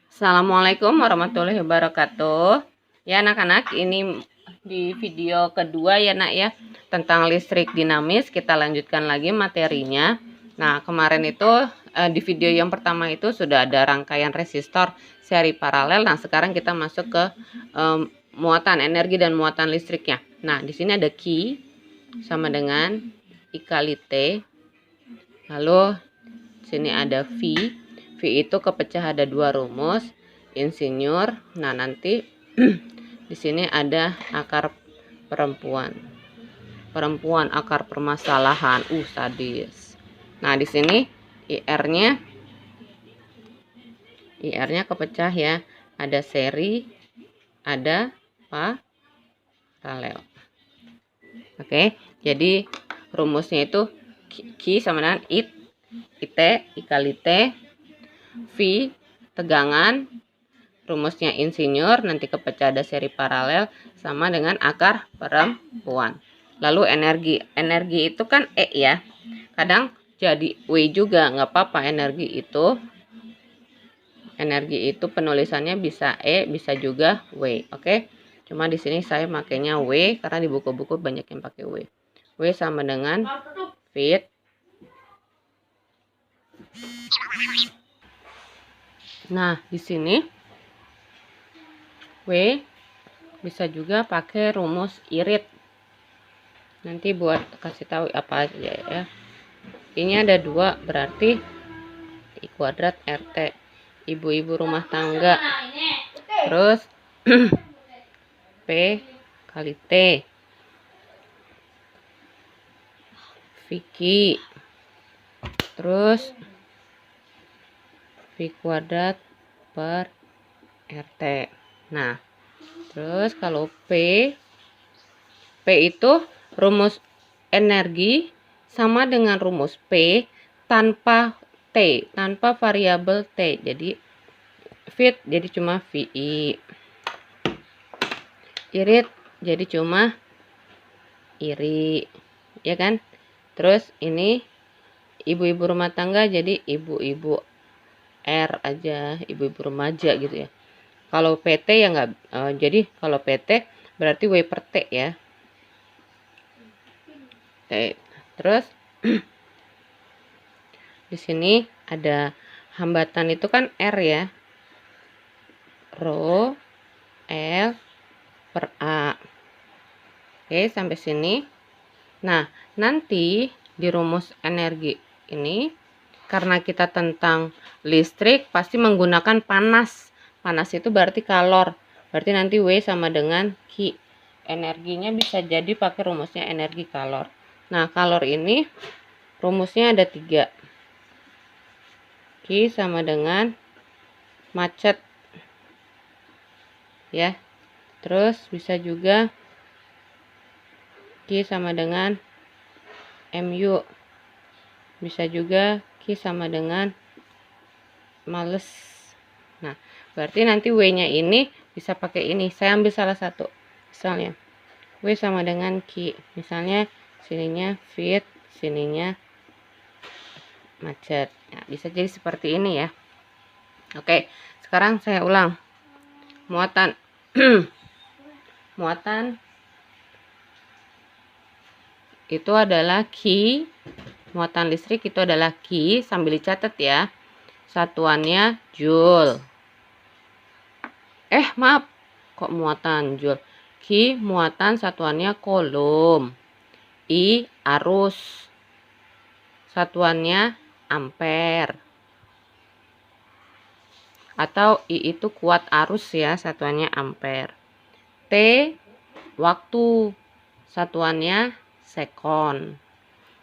Assalamualaikum warahmatullahi wabarakatuh. Ya anak-anak, ini di video kedua ya nak ya, tentang listrik dinamis. Kita lanjutkan lagi materinya. Nah kemarin itu di video yang pertama itu sudah ada rangkaian resistor seri paralel. Nah sekarang kita masuk ke muatan energi dan muatan listriknya. Nah di sini ada Q sama dengan I kali T. Lalu sini ada V. V itu kepecah ada dua rumus insinyur. Nah nanti di sini ada akar perempuan akar permasalahan. Sadis. Nah di sini IR-nya kepecah ya, ada seri, ada paralel. Oke, jadi rumusnya itu Q sama dengan IT I kali T, V tegangan, rumusnya insinyur, nanti kepecah ada seri paralel, sama dengan akar perempuan. Lalu energi itu kan E ya, kadang jadi W juga, nggak apa-apa. Energi itu penulisannya bisa E, bisa juga W. Oke, cuma di sini saya makainya W karena di buku-buku banyak yang pakai W. W sama dengan Fit. Nah, di sini W bisa juga pakai rumus irit. Nanti buat kasih tahu apa aja ya. Ini ada 2, berarti I kuadrat RT. Ibu-ibu rumah tangga. Terus P kali T. Vicky. Terus V kuadrat per RT. Nah, terus kalau P itu rumus energi sama dengan rumus P tanpa T, tanpa variabel T. Jadi Fit jadi cuma VI. Irit jadi cuma iri, ya kan? Terus ini ibu-ibu rumah tangga jadi ibu-ibu R aja, ibu-ibu remaja gitu ya. Kalau PT ya nggak, jadi kalau PT berarti W per T ya. T. Terus di sini ada hambatan itu kan R ya. Rho L per A. Oke, sampai sini. Nah, nanti di rumus energi ini, karena kita tentang listrik, pasti menggunakan panas. Panas itu berarti kalor. Berarti nanti W sama dengan Q. Energinya bisa jadi pakai rumusnya energi kalor. Nah, kalor ini rumusnya ada 3. Q sama dengan macet. Ya. Terus bisa juga Q sama dengan MU. Bisa juga Q sama dengan males. Nah, berarti nanti W-nya ini bisa pakai ini. Saya ambil salah satu. Misalnya W sama dengan Q. Misalnya sininya fit, sininya macet. Nah, bisa jadi seperti ini ya. Oke, sekarang saya ulang. Muatan muatan itu adalah Q. Muatan listrik itu adalah Q, sambil dicatat ya. Satuannya Joule. Maaf, kok muatan Joule? Q muatan satuannya Coulomb. I arus. Satuannya ampere. Atau I itu kuat arus ya, satuannya ampere. T waktu. Satuannya sekon.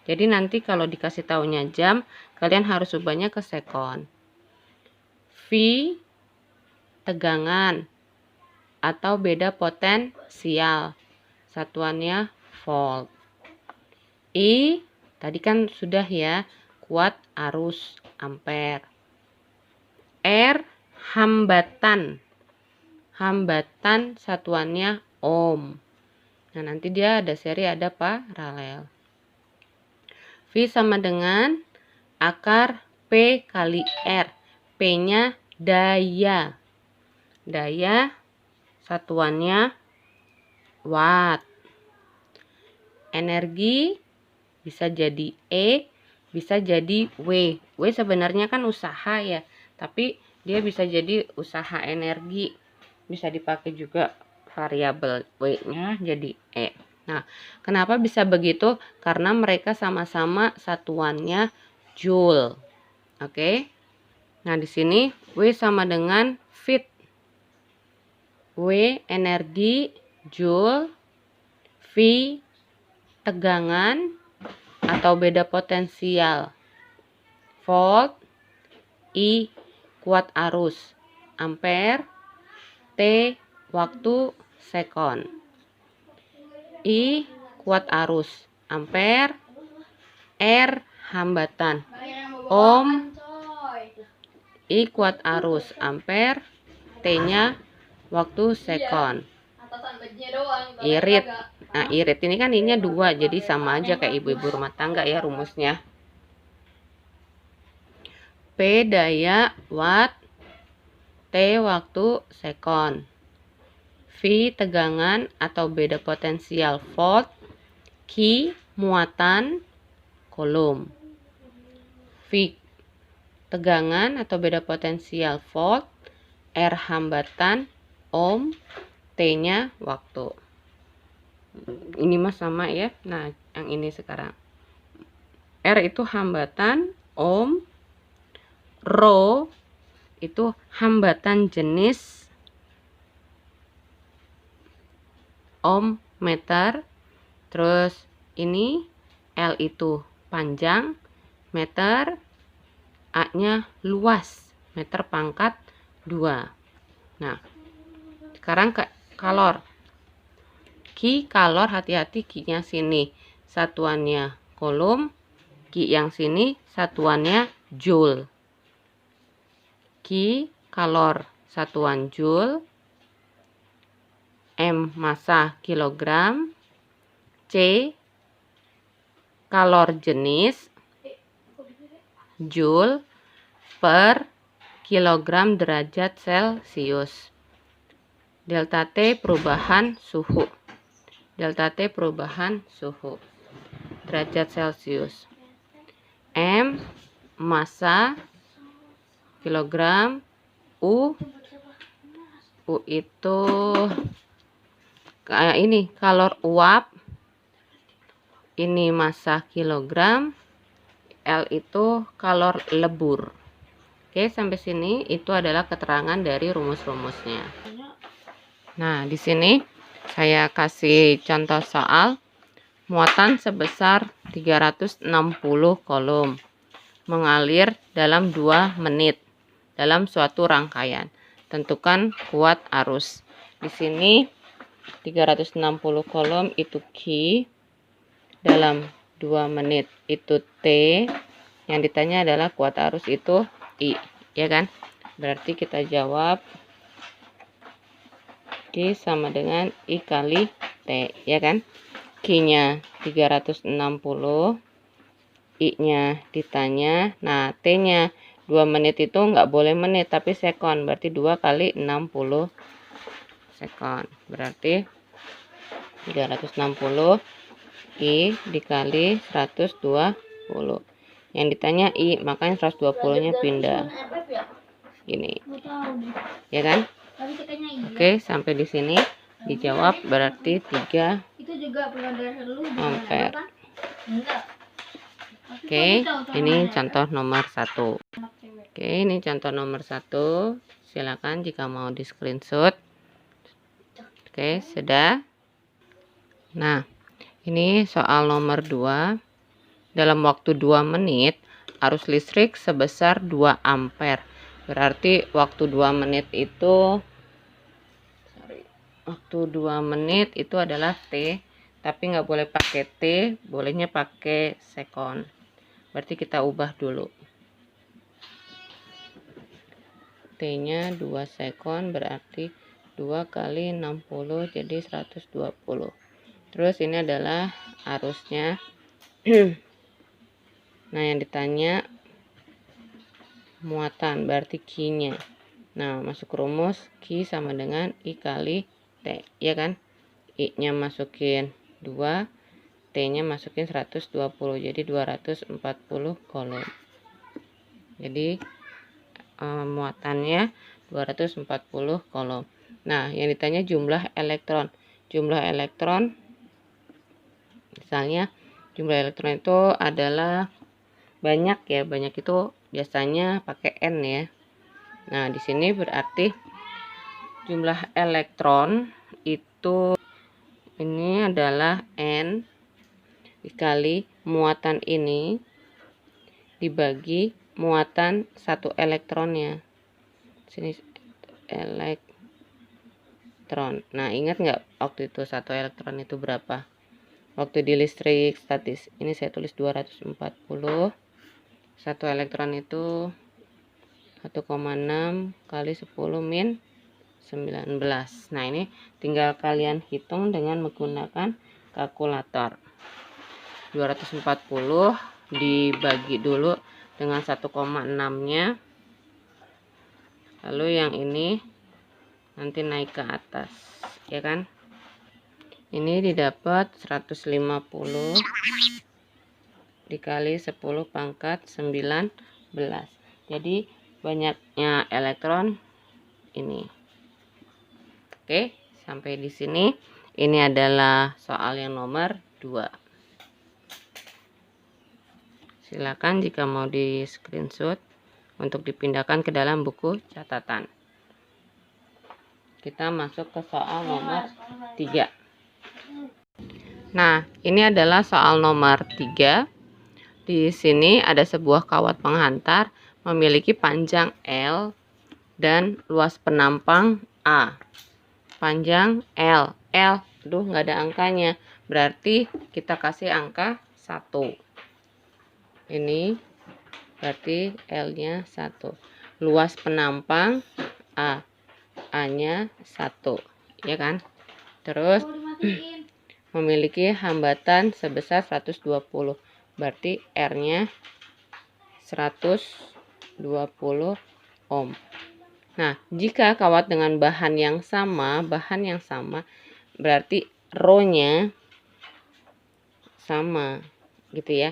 Jadi nanti kalau dikasih taunya jam, kalian harus ubahnya ke sekon. V tegangan atau beda potensial. Satuannya volt. I tadi kan sudah ya, kuat arus ampere. R hambatan. Hambatan satuannya ohm. Nah, nanti dia ada seri, ada paralel. V sama dengan akar P kali R. P-nya Daya. Daya satuannya watt. Energi bisa jadi E, bisa jadi W. W sebenarnya kan usaha ya, tapi dia bisa jadi usaha energi. Bisa dipakai juga variabel W-nya jadi E. Nah, kenapa bisa begitu? Karena mereka sama-sama satuannya joule. Oke. Nah, di sini W sama dengan Fit. W energi, joule, V tegangan atau beda potensial, volt, I kuat arus, ampere, T waktu, sekon. I kuat arus, ampere, R hambatan, ohm, I kuat arus, ampere, T-nya waktu, sekon. Irit. Nah, irit ini kan I-nya 2, jadi sama aja kayak ibu-ibu rumah tangga ya rumusnya. P daya watt, T waktu, sekon. V tegangan atau beda potensial, volt. Q muatan, coulomb. V tegangan atau beda potensial, volt. R hambatan, ohm. T-nya waktu. Ini mah sama ya. Nah, yang ini sekarang. R itu hambatan, ohm. Rho itu hambatan jenis, ohm meter. Terus ini L itu panjang, meter. A-nya luas, meter pangkat 2. Nah, sekarang ke kalor. Q kalor, hati-hati Q-nya sini satuannya coulomb, Q yang sini satuannya joule. Q kalor satuan joule, M massa kilogram, C kalor jenis joule per kilogram derajat Celcius. Delta T perubahan suhu. Delta T perubahan suhu derajat Celcius. M massa kilogram, U itu kayak ini kalor uap, ini massa kilogram, L itu kalor lebur. Oke, sampai sini itu adalah keterangan dari rumus-rumusnya. Nah, di sini saya kasih contoh soal muatan sebesar 360 coulomb mengalir dalam 2 menit dalam suatu rangkaian. Tentukan kuat arus. Di sini 360 coulomb itu Q, dalam 2 menit itu T, yang ditanya adalah kuat arus itu I, ya kan? Berarti kita jawab Q sama dengan I kali T, ya kan? Q-nya 360, I-nya ditanya. Nah, T-nya 2 menit itu nggak boleh menit, tapi sekon. Berarti 2 kali 60 sekon. Berarti 360 I dikali 120. Yang ditanya I, makanya 120-nya pindah. Gini. Ya kan? Oke, sampai di sini dijawab berarti 3 ampere. Oke, ini contoh nomor 1. Oke, ini contoh nomor 1. Silakan jika mau di screenshot. Oke, sudah. Nah, ini soal nomor 2. Dalam waktu 2 menit, arus listrik sebesar 2 ampere. Berarti waktu 2 menit itu adalah T, tapi nggak boleh pakai T, bolehnya pakai sekon. Berarti kita ubah dulu. T-nya 2 sekon, berarti 2 kali 60 jadi 120. Terus ini adalah arusnya. Nah, yang ditanya muatan berarti Q-nya. Nah, masuk rumus Q sama dengan I kali T, ya kan? I-nya masukin 2, T-nya masukin 120, jadi 240 kolom. Jadi muatannya 240 kolom. Nah, yang ditanya jumlah elektron. Jumlah elektron, misalnya jumlah elektron itu adalah banyak ya. Banyak itu biasanya pakai N ya. Nah, di sini berarti jumlah elektron itu ini adalah N dikali muatan ini dibagi muatan satu elektronnya. Sini elektron. Nah, ingat nggak waktu itu satu elektron itu berapa? Waktu di listrik statis. Ini saya tulis 240. Satu elektron itu 1,6 kali 10 min 19. Nah, ini tinggal kalian hitung dengan menggunakan kalkulator. 240 dibagi dulu dengan 1,6-nya. Lalu yang ini nanti naik ke atas, ya kan? Ini didapat 150 dikali 10 pangkat 19. Jadi banyaknya elektron ini. Oke, sampai di sini. Ini adalah soal yang nomor 2. Silakan jika mau di screenshot untuk dipindahkan ke dalam buku catatan. Kita masuk ke soal nomor 3. Nah, ini adalah soal nomor 3. Di sini ada sebuah kawat penghantar memiliki panjang L dan luas penampang A. Panjang L. Aduh, nggak ada angkanya. Berarti kita kasih angka 1. Ini berarti L-nya 1. Luas penampang A. A-nya 1. Ya kan? Terus memiliki hambatan sebesar 120. Berarti R-nya 120 ohm. Nah, jika kawat dengan bahan yang sama, berarti rho-nya sama, gitu ya.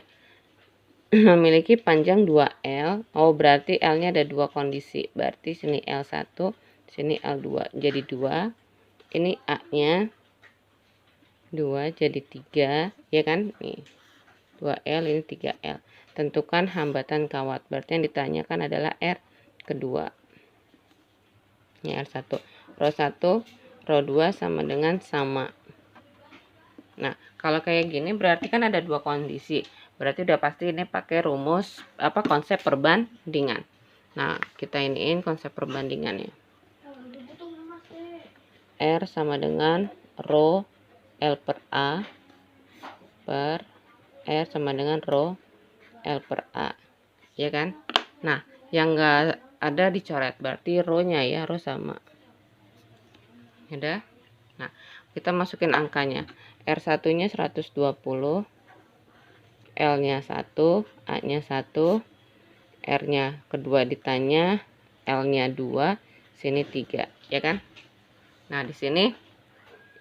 Memiliki panjang 2L. Oh, berarti L-nya ada dua kondisi. Berarti sini L1, sini L2. Jadi 2. Ini A-nya 2 jadi 3, ya kan? Nih. 2L ini 3L. Tentukan hambatan kawat. Berarti yang ditanyakan adalah R kedua. Ini R1. Rho 1, Rho 2 sama dengan sama. Nah, kalau kayak gini berarti kan ada dua kondisi. Berarti udah pasti ini pakai rumus konsep perbandingan. Nah, kita iniin konsep perbandingannya. R sama dengan Rho L per A per R sama dengan Rho L per A, ya kan? Nah, yang enggak ada dicoret, berarti Rho-nya ya, Rho sama. Udah? Nah, kita masukin angkanya. R1-nya 120, L-nya 1, A-nya 1, R-nya kedua ditanya, L-nya 2, sini 3, ya kan? Nah, di sini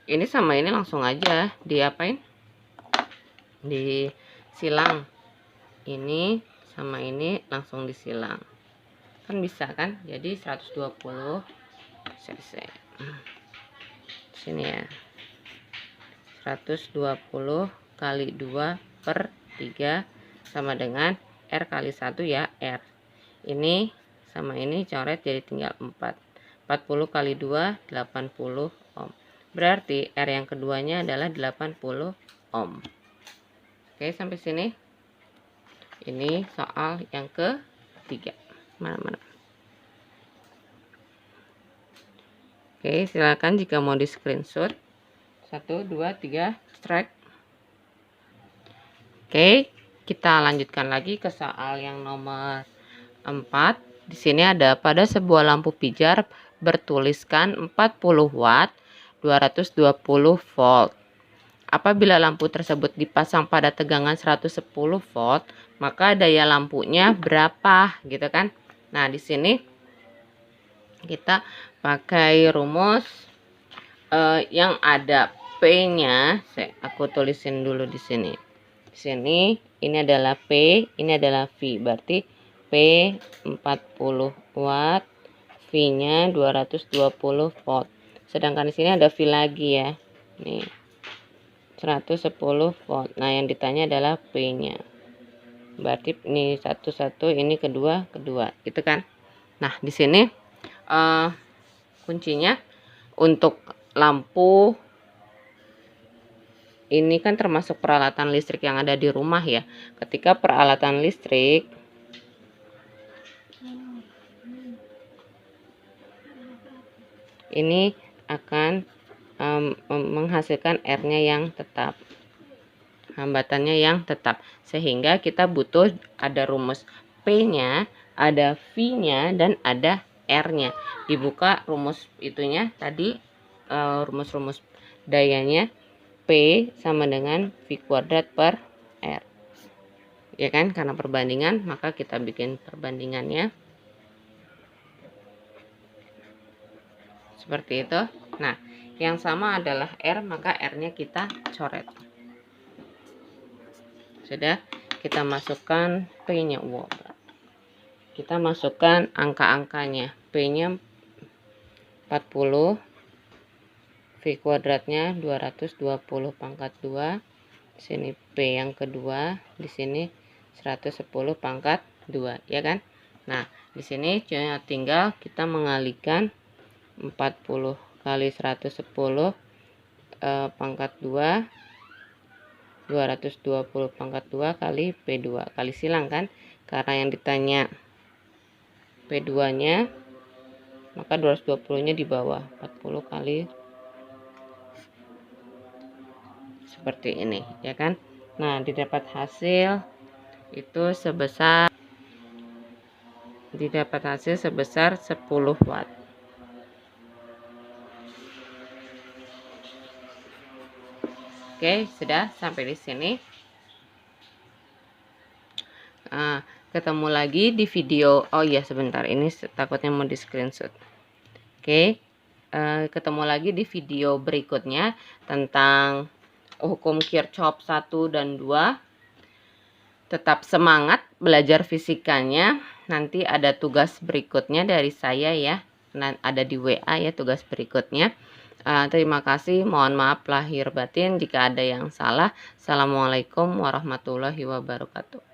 ini sama ini langsung aja diapain? Disilang. Ini sama ini langsung disilang. Kan bisa kan? Jadi 120 cc. Sini ya. 120 kali 2 per 3 sama dengan R kali 1 ya, R. Ini sama ini coret jadi tinggal 4. 40 kali 2 80 ohm. Berarti R yang keduanya adalah 80 ohm. Oke, sampai sini. Ini soal yang ketiga. Mana-mana. Oke, silakan jika mau di screenshot. 1, 2, 3, strike. Oke, kita lanjutkan lagi ke soal yang nomor 4. Di sini ada pada sebuah lampu pijar bertuliskan 40 watt 220 volt. Apabila lampu tersebut dipasang pada tegangan 110 volt, maka daya lampunya berapa, gitu kan? Nah, di sini kita pakai rumus yang ada P-nya. Aku tulisin dulu di sini. Di sini ini adalah P, ini adalah V. Berarti P 40 watt, V-nya 220 volt. Sedangkan di sini ada V lagi ya. Nih. 110 volt. Nah, yang ditanya adalah P-nya. Berarti ini satu, ini kedua, gitu kan. Nah, di sini kuncinya untuk lampu ini kan termasuk peralatan listrik yang ada di rumah ya. Ketika peralatan listrik ini akan menghasilkan R-nya yang tetap, hambatannya yang tetap, sehingga kita butuh ada rumus P-nya, ada V-nya, dan ada R-nya. Dibuka rumus itunya tadi, rumus-rumus dayanya P sama dengan V kuadrat per R, ya kan, karena perbandingan maka kita bikin perbandingannya seperti itu. Nah, yang sama adalah R, maka R-nya kita coret. Sudah, kita masukkan P-nya. Wow. Kita masukkan angka-angkanya. P-nya 40, V kuadratnya 220 pangkat 2. Di sini P yang kedua, di sini 110 pangkat 2, ya kan? Nah, di sini tinggal kita mengalihkan 40 kali 110 pangkat 2, 220 pangkat 2 kali P2, kali silang kan, karena yang ditanya P2 nya, maka 220 nya di bawah, 40 kali seperti ini, ya kan. Nah, didapat hasil itu sebesar 10 watt. Oke, sudah sampai di sini. Ketemu lagi di video. Oh iya, sebentar, ini takutnya mau di screenshot. Oke, ketemu lagi di video berikutnya tentang hukum Kirchhoff 1 dan 2. Tetap semangat belajar fisikanya. Nanti ada tugas berikutnya dari saya ya. Ada di WA ya tugas berikutnya. Terima kasih, mohon maaf lahir batin jika ada yang salah. Assalamualaikum warahmatullahi wabarakatuh.